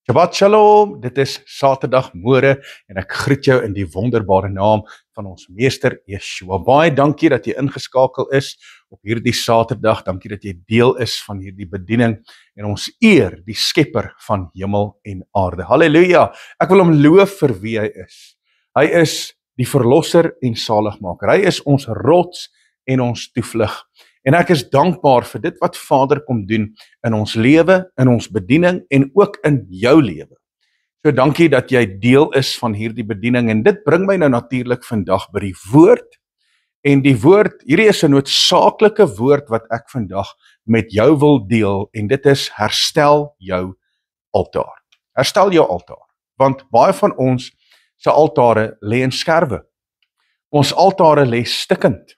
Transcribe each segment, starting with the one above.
Shabbat Shalom, dit is Saterdagmôre en ek groet jou in die wonderbare naam van ons Meester Yeshua. Baie dankie dat jy ingeskakel is op hierdie Saterdag. Dankie dat jy deel is van hierdie bediening en ons eer die Skepper van hemel en aarde. Halleluja! Ek wil hom loof vir wie hy is. Hy is die verlosser en saligmaker. Hy is ons rots en ons toevlug. En ek is dankbaar vir dit wat Vader kom doen in ons lewe, in ons bediening en ook in jou lewe. So dankie dat jy deel is van hierdie bediening en dit bring my nou natuurlik vandag by die woord. En die woord, hierdie is 'n noodsaaklike woord wat ek vandag met jou wil deel en dit is herstel jou altaar. Herstel jou altaar, want baie van ons se altare lê in skerwe. Ons altare lê stikkend.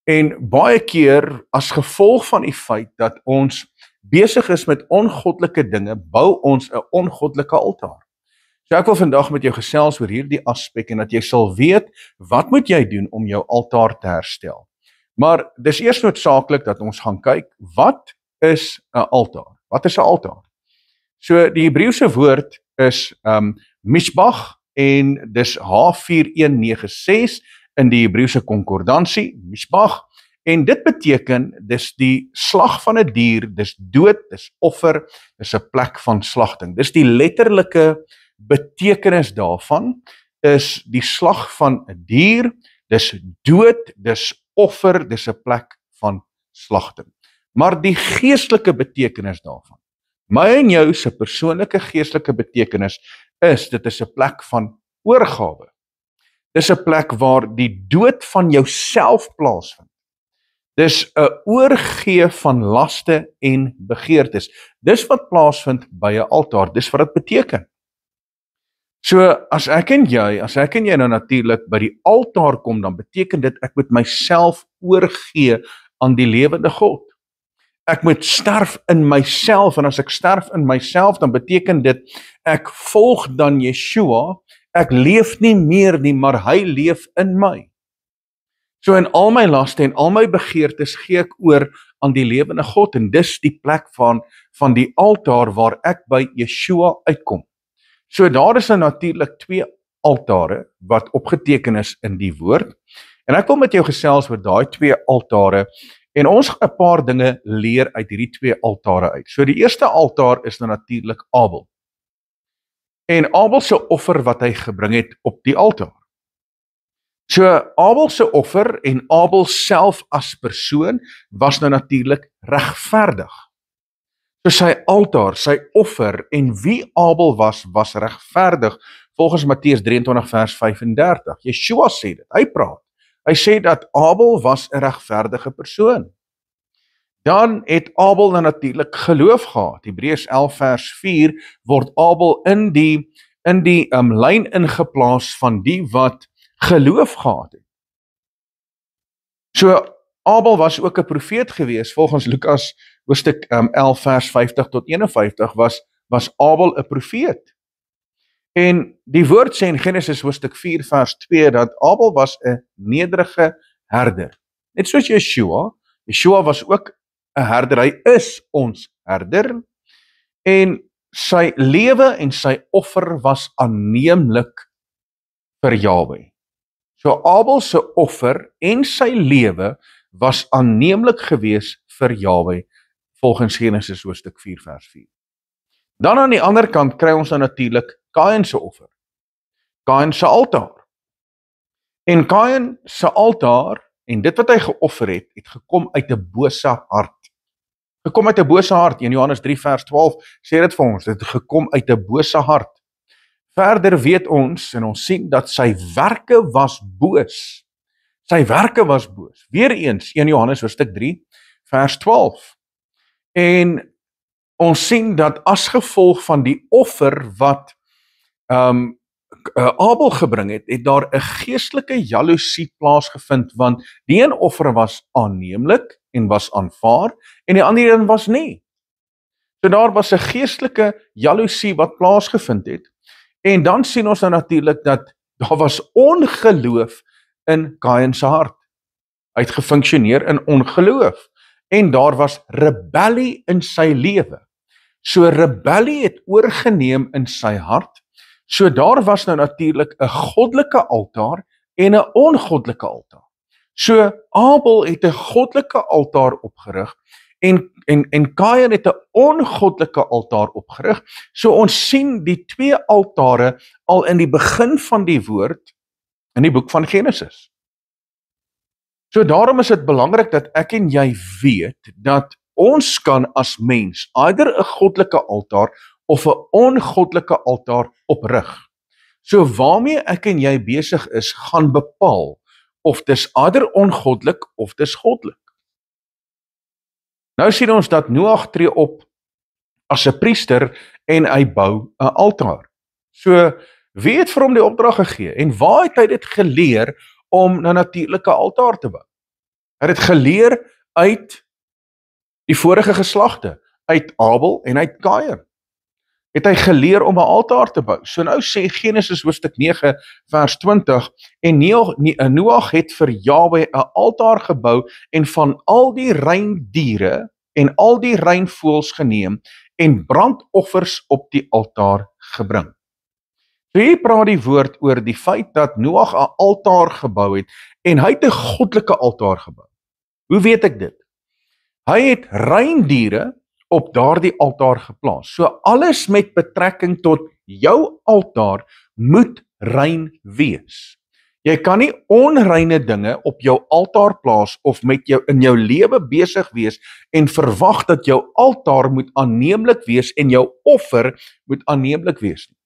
En baie keer as gevolg van die feit dat ons besig is met ongoddelike dinge, bou ons 'n ongoddelike altaar. So ek wil vandag met jou gesels oor hierdie aspek en dat jy sal weet wat moet jy doen om jou altaar te herstel. Maar dis eers noodsaaklik dat ons gaan kyk, wat is 'n altaar? Wat is 'n altaar? So die Hebreëse woord is mishbach en dis H4196 in die Hebreëse konkordansie, mishbach, en dit beteken, dis die slag van 'n dier, dis dood, dis offer, dis 'n plek van slagting. Dis die letterlike betekenis daarvan, is die slag van 'n dier, dis dood, dis offer, dis 'n plek van slagting. Maar die geestelike betekenis daarvan, my en jou se persoonlike geestelike betekenis, dit is 'n plek van oorgawe. Dis 'n plek waar die dood van jouself plaasvind. Dis 'n oorgee van laste en begeertes. Dis wat plaasvind by 'n altaar. Dis wat dit beteken. So as ek en jy nou natuurlik by die altaar kom, dan beteken dit ek moet myself oorgee aan die lewende God. Ek moet sterf in myself, en as ek sterf in myself, dan beteken dit ek volg dan Yeshua. Ek leef nie meer nie, maar hy leef in my. So in al my laste en al my begeertes gee ek oor aan die lewende God, en dis die plek van die altaar waar ek by Yeshua uitkom. So daar is natuurlik 2 altare wat opgeteken is in die woord, en ek wil met jou gesels oor daai 2 altare, en ons gaan 'n paar dinge leer uit hierdie 2 altare uit. So die eerste altaar is natuurlik Abel. En Abel se offer wat hy gebring het op die altaar. So Abel se offer en Abel self as persoon was natuurlik regverdig. So sy altaar, sy offer en wie Abel was regverdig volgens Matteus 23 vers 35. Yeshua sê dit, hy praat. Hy sê dat Abel was 'n regverdige persoon. Dan het Abel natuurlik geloof gehad. Hebreërs 11 vers 4 word Abel in die lyn ingeplaas van die wat geloof gehad het. So Abel was ook 'n profeet gewees, volgens Lukas hoofstuk 11 vers 50 tot 51 was Abel 'n profeet. En die woord sê in Genesis hoofstuk 4 vers 2 dat Abel was 'n nederige herder. Net soos Yeshua was ook 'n herder, hy is ons herder, en sy lewe en sy offer was aanneemlik vir Jahwe. So Abel se offer en sy lewe was aanneemlik gewees vir Jahwe, volgens Genesis hoofstuk 4 vers 4. Dan aan die ander kant kry ons natuurlik Kain se offer, Kain se altaar. En Kain se altaar, en dit wat hy geoffer het gekom uit 'n bose hart. Gekom uit 'n bose hart, in Johannes 3 vers 12 sê dit vir ons, dit het gekom uit 'n bose hart. Verder weet ons, en ons sien dat sy werke was boos. Sy werke was boos. Weereens, 1 Johannes hoofstuk 3 vers 12. En ons sien dat as gevolg van die offer wat Abel gebring het daar 'n geestelike jaloesie plaasgevind, want die een offer was aanneemlik en was aanvaar, en die ander een was nie. So daar was 'n geestelike jaloesie wat plaasgevind het, en dan sien ons natuurlik dat daar was ongeloof in Kain se hart. Hy het gefunksioneer in ongeloof, en daar was rebellie in sy lewe. So rebellie het oorgeneem in sy hart. So daar was nou natuurlik 'n goddelike altaar en 'n ongoddelike altaar. So Abel het 'n goddelike altaar opgerig en Kain het 'n ongoddelike altaar opgerig. So ons sien die twee altare al in die begin van die woord in die boek van Genesis. So daarom is dit belangrik dat ek en jy weet dat ons kan as mens either 'n goddelike altaar of 'n ongoddelike altaar oprig. So waarmee ek en jy besig is, gaan bepaal of dis either ongoddelik of dis goddelik. Nou sien ons dat Noag tree op as 'n priester en hy bou 'n altaar. So wie het vir hom die opdrag gegee en waar het hy dit geleer om 'n natuurlike altaar te bou? Hy het dit geleer uit die vorige geslagte, uit Abel en uit Kain. Het hy geleer om 'n altaar te bou. So nou sê Genesis hoofstuk 9 vers 20 en Noag het vir Jahwe 'n altaar gebou en van al die reindiere en al die reinvoëls geneem en brandoffers op die altaar gebring. So hier praat die woord oor die feit dat Noag 'n altaar gebou het en hy het 'n goddelike altaar gebou. Hoe weet ek dit? Hy het reindiere op daardie altaar geplaas. So alles met betrekking tot jou altaar moet rein wees. Jy kan nie onreine dinge op jou altaar plaas of met jou in jou lewe besig wees en verwag dat jou altaar moet aanneemlik wees en jou offer moet aanneemlik wees nie.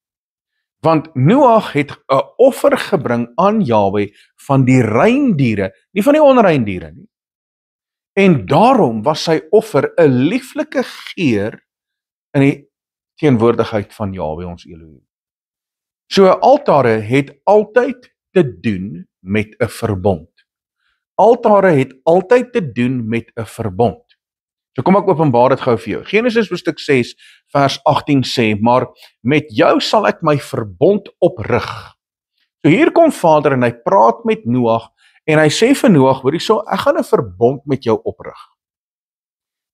Want Noag het 'n offer gebring aan Jahwe van die reindiere, nie van die onrein diere nie. En daarom was sy offer 'n lieflike geur in die teenwoordigheid van Jahwe ons Elohim. So altare het altyd te doen met 'n verbond. Altare het altyd te doen met 'n verbond. So kom ek openbaar dit gou vir jou. Genesis hoofstuk 6 vers 18 sê, maar met jou sal ek my verbond oprig. So hier kom Vader en hy praat met Noag en hy sê vir Noag, hoor hierso, ek gaan 'n verbond met jou oprig.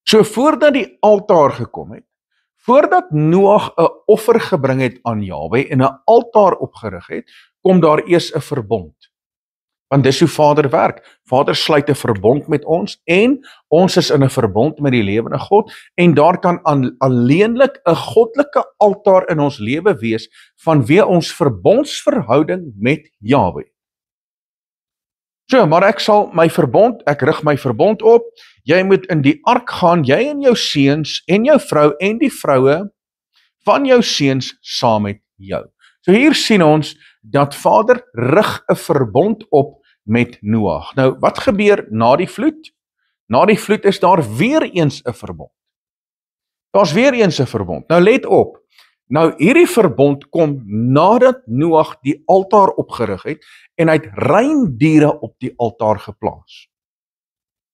So voordat die altaar gekom het, voordat Noag 'n offer gebring het aan Jahwe en 'n altaar opgerig het, kom daar eers 'n verbond. Want dis hoe Vader werk. Vader sluit 'n verbond met ons en ons is in 'n verbond met die lewende God en daar kan alleenlik 'n goddelike altaar in ons lewe wees vanweë ons verbondsverhouding met Jahwe. So, maar ek rig my verbond op, jy moet in die ark gaan, jy en jou seuns en jou vrou en die vroue van jou seuns saam met jou. So hier sien ons dat Vader rig 'n verbond op met Noag. Nou, wat gebeur na die vloed? Na die vloed is daar weer eens 'n verbond. Daar's weer eens 'n verbond. Nou let op. Nou hierdie verbond kom nadat Noag die altaar opgerig het en hy het reindiere op die altaar geplaas.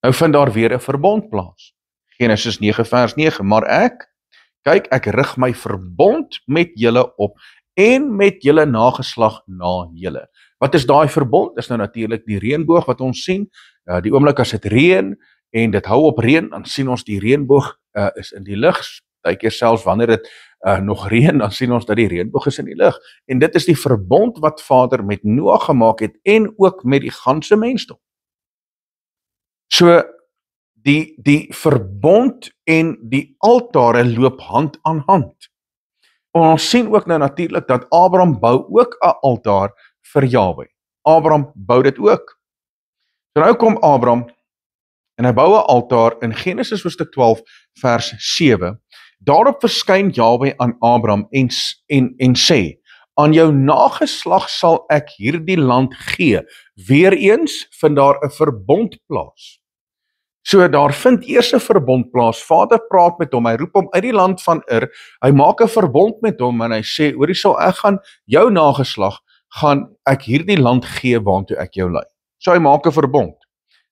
Nou vind daar weer 'n verbond plaas. Genesis 9 vers 9, maar ek rig my verbond met julle op en met julle nageslag na julle. Wat is daai verbond? Dis nou natuurlik die reënboog wat ons sien. Die oomblik as dit reën en dit hou op reën, dan sien ons die reënboog is in die lug. Partykeer selfs wanneer dit nog reën, dan sien ons dat die reënboog is in die lug. En dit is die verbond wat Vader met Noag gemaak het en ook met die ganse mensdom. So die verbond en die altare loop hand aan hand. En ons sien ook nou natuurlik dat Abraham bou ook 'n altaar vir Jahwe. Abraham bou dit ook. So nou kom Abraham en hy bou 'n altaar in Genesis hoofstuk 12 vers 7. Daarop verskyn Jahwe aan Abraham en sê, aan jou nageslag sal ek hierdie land gee. Weereens vind daar 'n verbond plaas. So daar vind eers 'n verbond plaas. Vader praat met hom, hy roep hom uit die land van hy maak 'n verbond met hom en hy sê, hoor hierso, ek gaan jou nageslag, gaan ek hierdie land gee waartoe ek jou lei. So hy maak 'n verbond.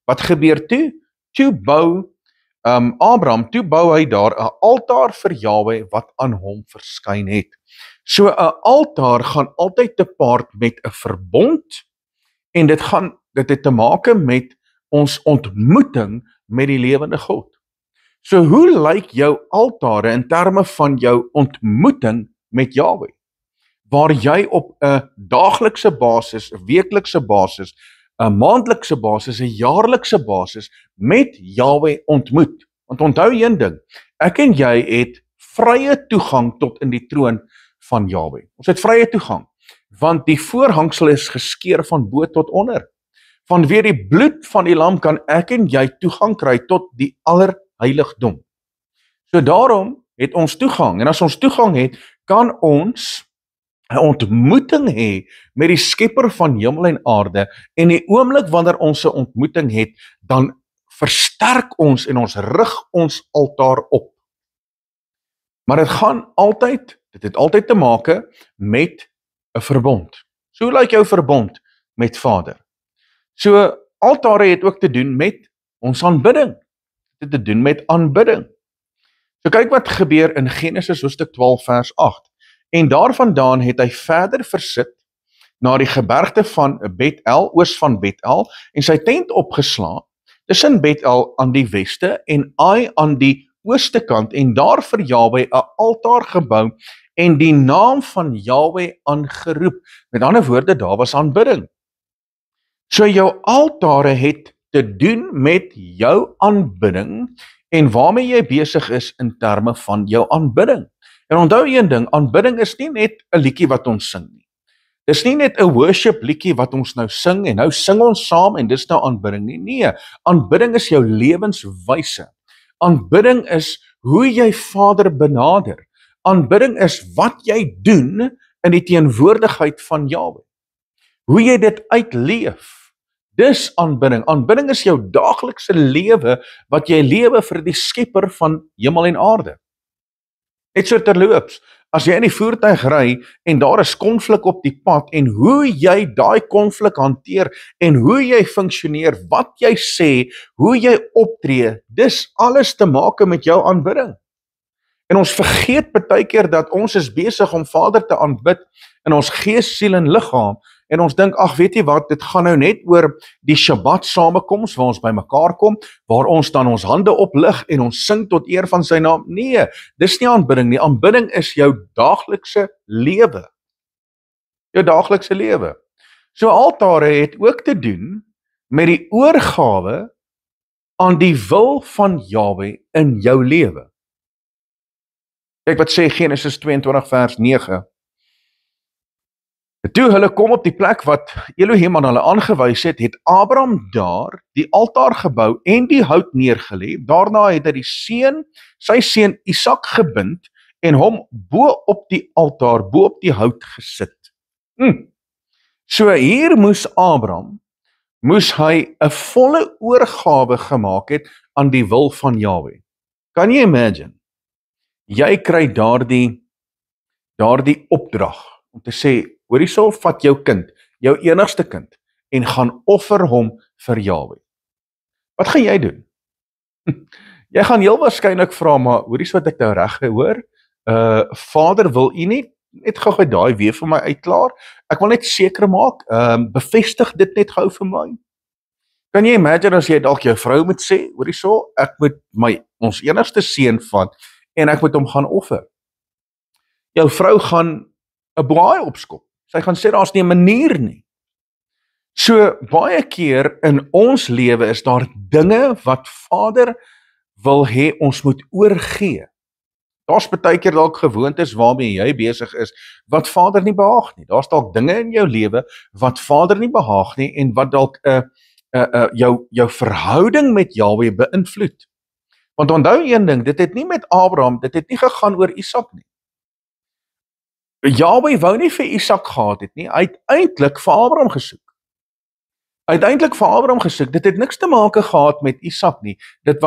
Wat gebeur toe? Toe bou Abraham, toe bou hy daar 'n altaar vir Jahwe wat aan hom verskyn het. So 'n altaar gaan altyd te paart met 'n verbond en dit het te maak met ons ontmoeting met die lewende God. So hoe lyk jou altare in terme van jou ontmoeting met Jahwe? Waar jy op 'n daaglikse basis, 'n weeklikse basis, 'n maandelikse basis, 'n jaarlikse basis met Jahwe ontmoet. Want onthou een ding, ek en jy het vrye toegang tot in die troon van Jahwe. Ons het vrye toegang, want die voorhangsel is geskeur van bo tot onder. Vanweer die bloed van die lam kan ek en jy toegang kry tot die allerheiligdom. So daarom het ons toegang, en as ons toegang het, kan ons 'n ontmoeting hê met die skepper van hemel en aarde, en die oomblik wanneer ons 'n ontmoeting het, dan versterk ons en ons rig ons altaar op. Maar dit het altyd te maak met 'n verbond. So hoe lyk jou verbond met Vader? So altare het ook te doen met ons aanbidding. Dit het te doen met aanbidding. So kyk wat gebeur in Genesis hoofstuk 12 vers 8. En daarvandaan het hy verder versit na die gebergte van Bethel, oos van Bethel, en sy tent opgeslaan tussen Bethel aan die weste en Ai aan die ooste kant, en daar vir Jahwe 'n altaar gebou en die naam van Jahwe aangeroep. Met ander woorde, daar was aanbidding. So jou altare het te doen met jou aanbidding en waarmee jy besig is in terme van jou aanbidding. En onthou een ding, aanbidding is nie net 'n liedjie wat ons sing nie. Dis nie net 'n worship liedjie wat ons nou sing en nou sing ons saam en dis nou aanbidding nie. Nee, aanbidding is jou lewenswyse. Aanbidding is hoe jy Vader benader. Aanbidding is wat jy doen in die teenwoordigheid van Jahwe. Hoe jy dit uitleef. Dis aanbidding. Aanbidding is jou daaglikse lewe wat jy lewe vir die skepper van hemel en aarde. Net so terloops, as jy in die voertuig ry en daar is konflik op die pad en hoe jy daai konflik hanteer en hoe jy funksioneer, wat jy sê, hoe jy optree, dis alles te maak met jou aanbidding. En ons vergeet baie keer dat ons is besig om Vader te aanbid in ons gees, siel en liggaam. En ons dink, ag weet jy wat, dit gaan nou net oor die Shabbat samekoms waar ons by mekaar kom, waar ons dan ons hande oplig en ons sing tot eer van sy naam. Nee, dis nie aanbidding nie. Aanbidding is jou daaglikse lewe. Jou daaglikse lewe. So altare het ook te doen met die oorgawe aan die wil van Jahwe in jou lewe. Kyk wat sê Genesis 22 vers 9. Toe hulle kom op die plek wat Elohim aan hulle aangewys het, het Abraham daar die altaar gebou en die hout neergelê. Daarna het hy sy seun Isak gebind en hom bo op die altaar, bo op die hout gesit. So hier moes Abraham, hy 'n volle oorgawe gemaak het aan die wil van Jahwe. Kan jy imagine? Jy kry daardie opdrag om te sê, hoor hierso, vat jou kind, jou enigste kind, en gaan offer hom vir Jahwe. Wat gaan jy doen? Jy gaan heel waarskynlik vra, maar hoor hierso wat ek nou reg gehoor, Vader, wil u net gou daai weer vir my uitklaar? Ek wil net seker maak, bevestig dit net gou vir my. Kan jy imagine as jy dalk jou vrou moet sê, hoor hierso, ek moet ons enigste seun vat, en ek moet hom gaan offer. Jou vrou gaan 'n baie opskop. Sy gaan sê, daar's nie 'n manier nie. So, baie keer in ons lewe is daar dinge wat Vader wil hê ons moet oorgee. Daar's baie keer dalk gewoontes waarmee jy besig is, wat Vader nie behaag nie. Daar's dalk dinge in jou lewe wat Vader nie behaag nie, en wat dalk jou verhouding met Jahwe beïnvloed. Want onthou een ding, dit het nie met Abraham, dit het nie gegaan oor Isak nie. Jahwe wou nie vir Isak gehad het nie, hy het eintlik vir Abraham gesoek. Dit het niks te maak gehad met Isak nie. Dit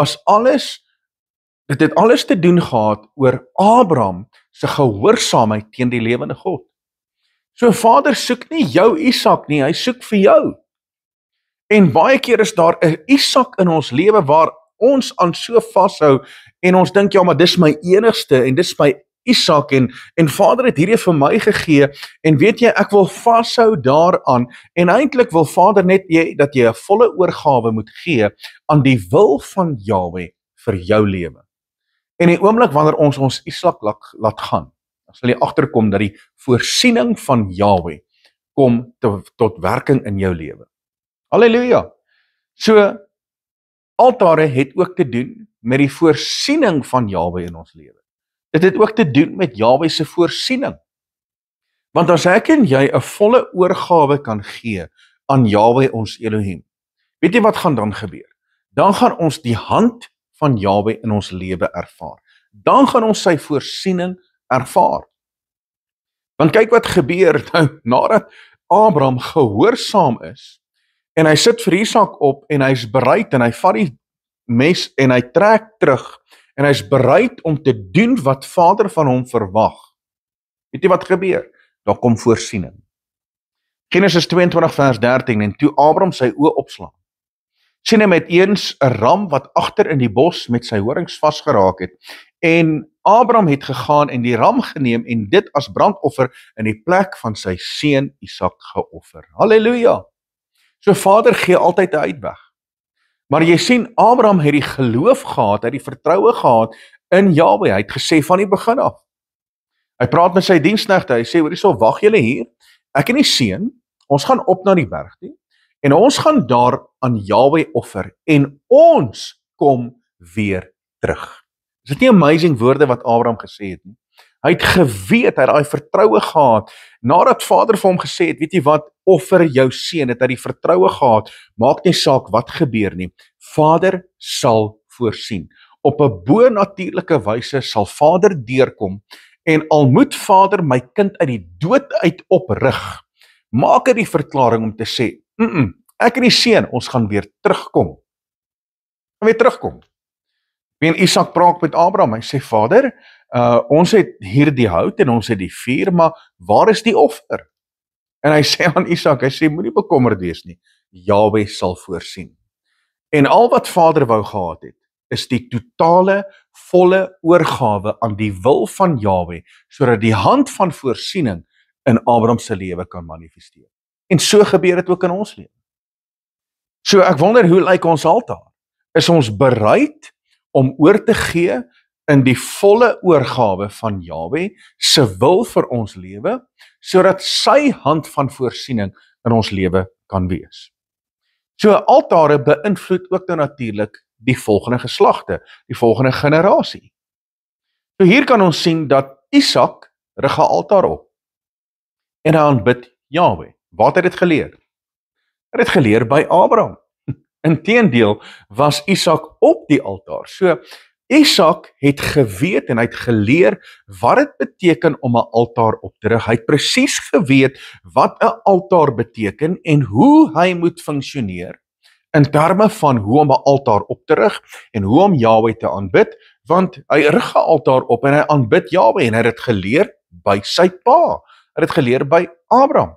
het alles te doen gehad oor Abraham se gehoorsaamheid teen die lewende God. So Vader soek nie jou Isak nie, hy soek vir jou. En baie keer is daar 'n Isak in ons lewe waar ons aan so vashou en ons dink, ja, maar dis my enigste en dis my Isak en Vader het hierdie vir my gegee en weet jy, ek wil vashou daaraan en eintlik wil Vader net dat jy 'n volle oorgawe moet gee aan die wil van Jahwe vir jou lewe. En die oomblik wanneer ons Isak laat gaan, dan sal jy agterkom dat die voorsiening van Jahwe kom tot werking in jou lewe. Halleluja! So, altare het ook te doen met die voorsiening van Jahwe in ons lewe. Dit het ook te doen met Jahwe se voorsiening. Want as ek en jy 'n volle oorgawe kan gee aan Jahwe ons Elohim, weet jy wat gaan dan gebeur? Dan gaan ons die hand van Jahwe in ons lewe ervaar. Dan gaan ons sy voorsiening ervaar. Want kyk wat gebeur nou, nadat Abraham gehoorsaam is, en hy sit vir Isak op, en hy is bereid, en hy vat die mes, en hy trek terug, en hy is bereid om te doen wat Vader van hom verwag. Weet jy wat gebeur? Daar kom voorsiening. Genesis 22 vers 13, en toe Abraham sy oë opslaan, sien hy met eens 'n ram wat agter in die bos met sy horings vasgeraak het, en Abraham het gegaan en die ram geneem en dit as brandoffer in die plek van sy seun Isak geoffer. Halleluja! So Vader gee altyd 'n uitweg. Maar jy sien, Abraham het die geloof gehad, hy het die vertroue gehad in Jahwe. Hy het gesê van die begin af. Hy praat met sy diensknegte, hy sê, hoor hierso, wag julle hier, ek en die seun, ons gaan op na die berg toe, en ons gaan daar aan Jahwe offer, en ons kom weer terug. Is dit nie amazing woorde wat Abraham gesê het nie? Hy het geweet, hy het daai vertroue gehad, nadat Vader vir hom gesê het, weet jy wat, offer jou seun, het hy die vertroue gehad, maak nie saak wat gebeur nie, Vader sal voorsien. Op 'n bo-natuurlike wyse sal Vader deurkom, en al moet Vader my kind uit die dood uit oprig, maak hy die verklaring om te sê, ek en die seun, ons gaan weer terugkom. En Isak praat met Abraham, hy sê, Vader, ons het hier die hout en ons het die vuur, maar waar is die offer? En hy sê aan Isak, hy sê, moenie bekommerd wees nie, Jahwe sal voorsien. En al wat Vader wou gehad het, is die totale, volle oorgawe aan die wil van Jahwe, sodat die hand van voorsiening in Abraham se lewe kan manifesteer. En so gebeur dit ook in ons lewe. So ek wonder, hoe lyk ons altaar? Is ons bereid om oor te gee in die volle oorgawe van Jahwe se wil vir ons lewe, sodat sy hand van voorsiening in ons lewe kan wees. So altare beïnvloed ook nou natuurlik die volgende geslagte, die volgende generasie. So hier kan ons sien dat Isak rig 'n altaar op en hy aanbid Jahwe. Waar het hy dit geleer? Hy het dit geleer by Abraham. Inteendeel was Isak op die altaar. So Isak het geweet en hy het geleer wat dit beteken om 'n altaar op te rig. Hy het presies geweet wat 'n altaar beteken en hoe hy moet funksioneer in terme van hoe om 'n altaar op te rig en hoe om Jahwe te aanbid, want hy rig 'n altaar op en hy aanbid Jahwe en hy het dit geleer by sy pa. Hy het dit geleer by Abraham.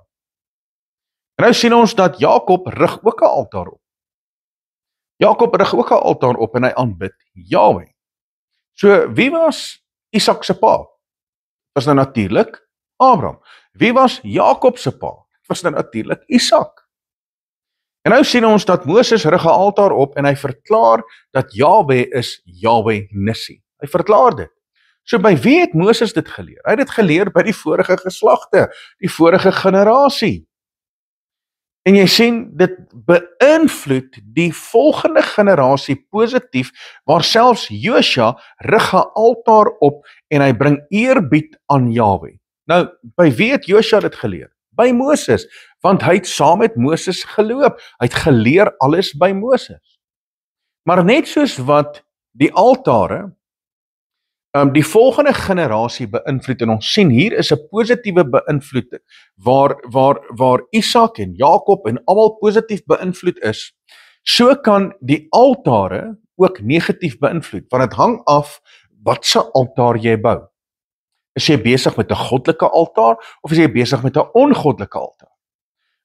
En nou sien ons dat Jakob rig ook 'n altaar op. Jakob rig ook 'n altaar op en hy aanbid Jahwe. So, wie was Isak se pa? Was nou natuurlik Abraham. Wie was Jakob se pa? Was nou natuurlik Isak. En nou sien ons dat Moses rig 'n altaar op en hy verklaar dat Jahwe is Jahwe Nissi. Hy verklaar dit. So by wie het Moses dit geleer? Hy het dit geleer by die vorige geslagte, die vorige generasie. En jy sien, dit beïnvloed die volgende generasie positief, waar selfs Josua rig 'n altaar op en hy bring eerbied aan Jahwe. Nou, by wie het Josua dit geleer? By Moses, want hy het saam met Moses geloop. Hy het geleer alles by Moses. Maar net soos wat die altare die volgende generasie beïnvloed, en ons sien hier is 'n positiewe beïnvloed, waar Isak en Jakob en almal positief beïnvloed is, so kan die altare ook negatief beïnvloed, want dit hang af wat se altaar jy bou. Is jy besig met 'n goddelike altaar, of is jy besig met 'n ongoddelike altaar?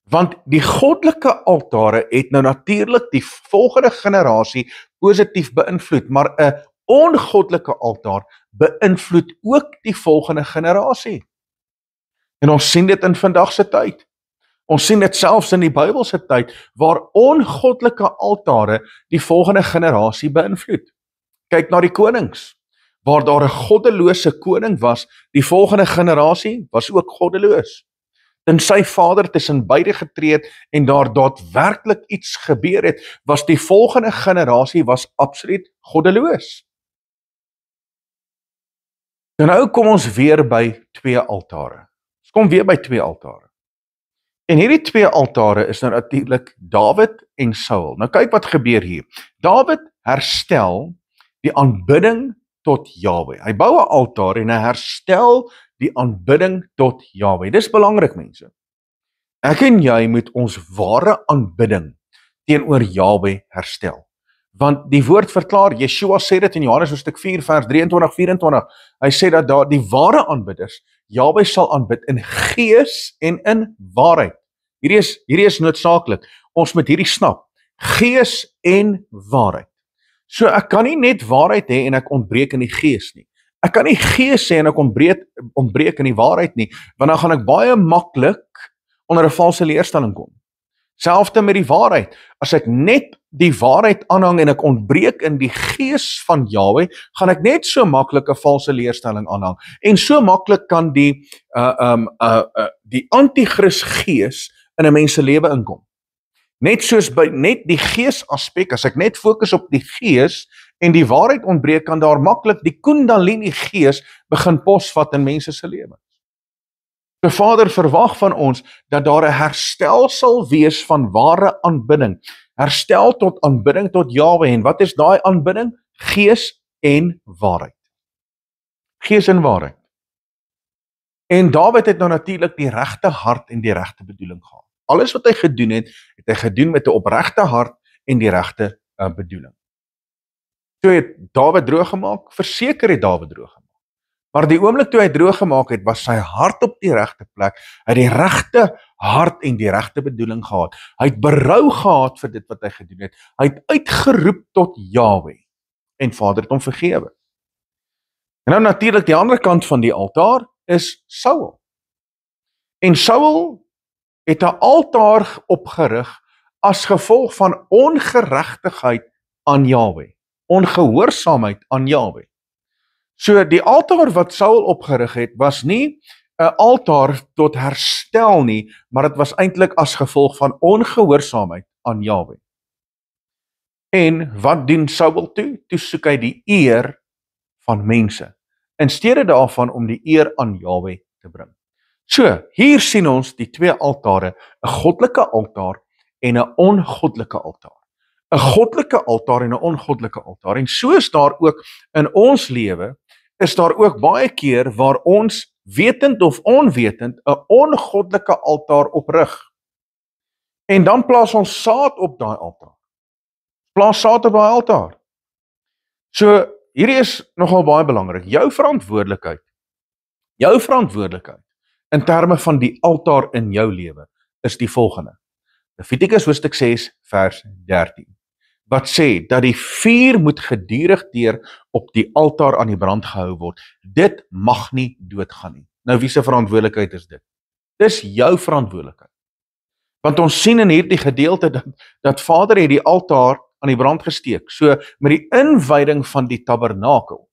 Want die goddelike altare het nou natuurlik die volgende generasie positief beïnvloed, maar 'n ongoddelike altaar beïnvloed ook die volgende generasie. En ons sien dit in vandag se tyd. Ons sien dit selfs in die Bybelse tyd, waar ongoddelike altare die volgende generasie beïnvloed. Kyk na die konings. Waar daar 'n goddelose koning was, die volgende generasie was ook goddeloos. En sy vader tussen beide getree het en daar daadwerklik iets gebeur het, was die volgende generasie was absoluut goddeloos. En nou kom ons weer by twee altare. Ons kom weer by twee altare. En hierdie twee altare is nou natuurlik Dawid en Saul. Nou kyk wat gebeur hier. Dawid herstel die aanbidding tot Jahwe. Hy bou 'n altaar en hy herstel die aanbidding tot Jahwe. Dis belangrik, mense. Ek en jy moet ons ware aanbidding teenoor Jahwe herstel. Want die woord verklaar, Yeshua sê dit in Johannes hoofstuk 4 vers 23-24. Hy sê dat daar die ware aanbidders Jahwe sal aanbid in gees en in waarheid. Hierdie is noodsaaklik. Ons moet hierdie snap. Gees en waarheid. So ek kan nie net waarheid hê en ek ontbreek in die gees nie. Ek kan nie gees hê en ek ontbreek in die waarheid nie, want dan gaan ek baie maklik onder 'n valse leerstelling kom. Selfs met die waarheid. As ek net die waarheid aanhang en ek ontbreek in die gees van Jahwe, gaan ek net so maklik 'n valse leerstelling aanhang. En so maklik kan die anti-kris gees in 'n mens se lewe inkom. Net soos by net die gees aspek, as ek net fokus op die gees en die waarheid ontbreek, kan daar maklik die Kundalini gees begin posvat in mense se lewens. Die Vader verwag van ons dat daar 'n herstel sal wees van ware aanbidding. Herstel tot aanbidding tot Jahwe. En wat is daai aanbidding? Gees en waarheid. Gees en waarheid. En Dawid het nou natuurlik die regte hart en die regte bedoeling gehad. Alles wat hy gedoen het, het hy gedoen met 'n opregte hart en die regte bedoeling. So het Dawid droog gemaak, verseker het Dawid droog gemaak. Maar die oomblik toe hy droog gemaak het, was sy hart op die regte plek. Hy het die regte hart en die regte bedoeling gehad. Hy het berou gehad vir dit wat hy gedoen het. Hy het uitgeroep tot Jahwe en Vader het hom vergewe. En nou natuurlik die ander kant van die altaar is Saul. En Saul het 'n altaar opgerig as gevolg van ongeregtigheid aan Jahwe, ongehoorsaamheid aan Jahwe. So die altaar wat Saul opgerig het, was nie 'n altaar tot herstel nie, maar dit was eintlik as gevolg van ongehoorsaamheid aan Jahwe. En wat doen Saul toe? Toe soek hy die eer van mense, in steede daarvan om die eer aan Jahwe te bring. So, hier sien ons die twee altare, 'n goddelike altaar en 'n ongoddelike altaar. 'n Goddelike altaar en 'n ongoddelike altaar. En so is daar ook in ons lewe, is daar ook baie keer waar ons wetend of onwetend 'n ongoddelike altaar oprig. En dan plaas ons saad op daai altaar. Plaas saad op daai altaar. So, hierdie is nogal baie belangrik. Jou verantwoordelikheid in terme van die altaar in jou lewe is die volgende. Levitikus hoofstuk 6 vers 13. Wat sê dat die vuur moet gedurig deur op die altaar aan die brand gehou word. Dit mag nie doodgaan nie. Nou wie se verantwoordelikheid is dit? Dis jou verantwoordelikheid. Want ons sien in hierdie gedeelte dat Vader het die altaar aan die brand gesteek. So met die inwyding van die tabernakel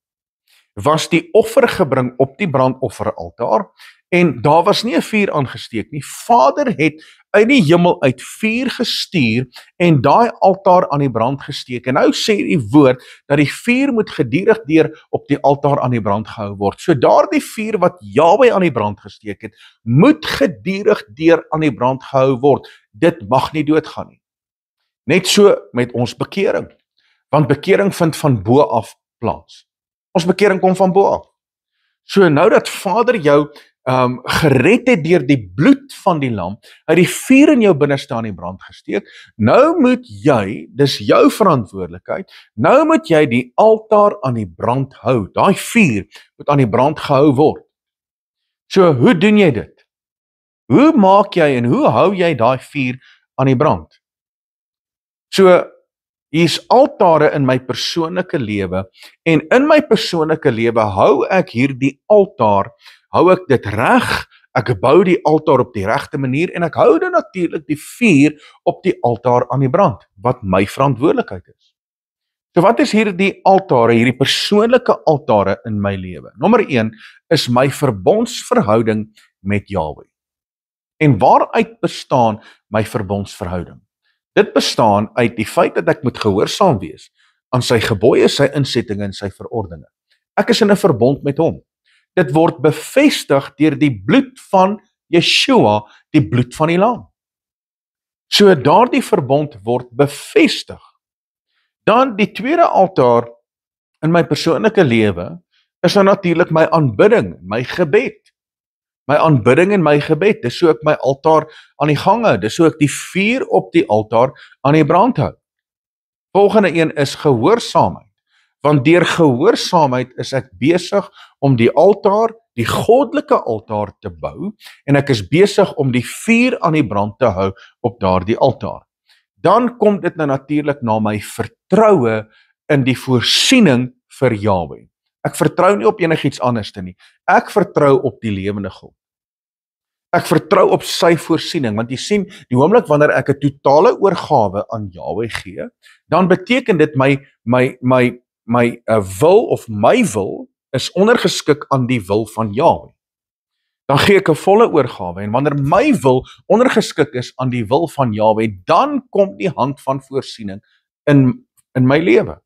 was die offer gebring op die brandofferaltaar en daar was nie 'n vuur aangesteek nie. Vader het uit die hemel uit vuur gestuur en daai altaar aan die brand gesteek. En nou sê die woord dat die vuur moet gedurig deur op die altaar aan die brand gehou word. So daardie vuur wat Jahwe aan die brand gesteek het, moet gedurig deur aan die brand gehou word. Dit mag nie doodgaan nie. Net so met ons bekering. Want bekering vind van bo af plaas. Ons bekering kom van bo af. So nou dat Vader jou gered het deur die bloed van die lam, uit die vuur in jou binneste aan die brand gesteek, nou moet jy, dis jou verantwoordelikheid, nou moet jy die altaar aan die brand hou. Daai vuur moet aan die brand gehou word. So hoe doen jy dit? Hoe maak jy en hoe hou jy daai vuur aan die brand? So hier's altare in my persoonlike lewe en in my persoonlike lewe hou ek hierdie altaar, hou ek dit reg, ek bou die altaar op die regte manier en ek hou dan natuurlik die vuur op die altaar aan die brand, wat my verantwoordelikheid is. So wat is hierdie altare, hierdie persoonlike altare in my lewe? Nommer 1 is my verbondsverhouding met Jahwe. En waaruit bestaan my verbondsverhouding? Dit bestaan uit die feit dat ek moet gehoorsaam wees aan sy gebooie, sy insettinge en sy verordeninge. Ek is in 'n verbond met hom. Dit word bevestig deur die bloed van Yeshua, die bloed van die lam. So daardie verbond word bevestig. Dan die tweede altaar in my persoonlike lewe is dan natuurlik my aanbidding, my gebed. My aanbidding en my gebed, dis so ek my altaar aan die gang hou, dis so ek die vuur op die altaar aan die brand hou. Volgende een is gehoorsaamheid. Want deur gehoorsaamheid is ek besig om die altaar, die goddelike altaar te bou, en ek is besig om die vuur aan die brand te hou op daardie altaar. Dan kom dit nou natuurlik na my vertroue in die voorsiening vir Jahwe. Ek vertrou nie op enigiets anders nie. Ek vertrou op die lewende God. Ek vertrou op sy voorsiening, want jy sien, die oomblik wanneer ek 'n totale oorgawe aan Jahwe gee, dan beteken dit my wil of my wil is ondergeskik aan die wil van Jahwe. Dan gee ek 'n volle oorgawe, en wanneer my wil ondergeskik is aan die wil van Jahwe, dan kom die hand van voorsiening in my lewe.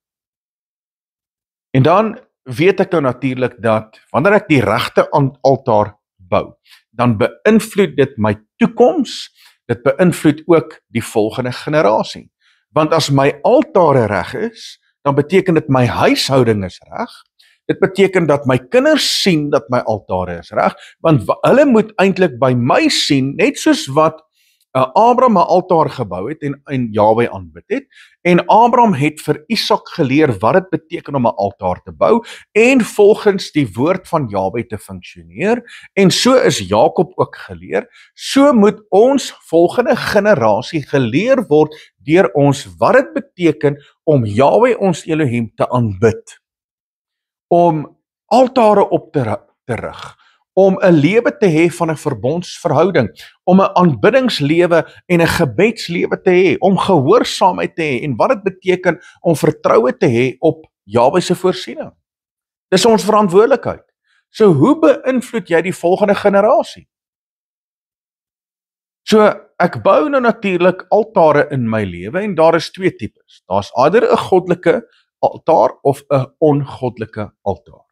En dan weet ek nou natuurlik dat wanneer ek die regte altaar bou, dan beïnvloed dit my toekoms, dit beïnvloed ook die volgende generasie. Want as my altare reg is, dan beteken dit my huishouding is reg. Dit beteken dat my kinders sien dat my altare is reg, want hulle moet eintlik by my sien, net soos wat Abraham 'n altaar gebou het en Jahwe aanbid het, en Abraham het vir Isak geleer wat dit beteken om 'n altaar te bou, en volgens die woord van Jahwe te funksioneer, en so is Jakob ook geleer. So moet ons volgende generasie geleer word deur ons wat dit beteken om Jahwe ons Elohim te aanbid, om altare op te rig, om 'n lewe te hê van 'n verbondsverhouding, om 'n aanbiddingslewe en 'n gebedslewe te hê, om gehoorsaamheid te hê, en wat dit beteken om vertroue te hê op Jahwe se voorsiening. Dis ons verantwoordelikheid. So hoe beïnvloed jy die volgende generasie? So ek bou nou natuurlik altare in my lewe, en daar is twee tipes. Daar's eerder 'n goddelike altaar of 'n ongoddelike altaar.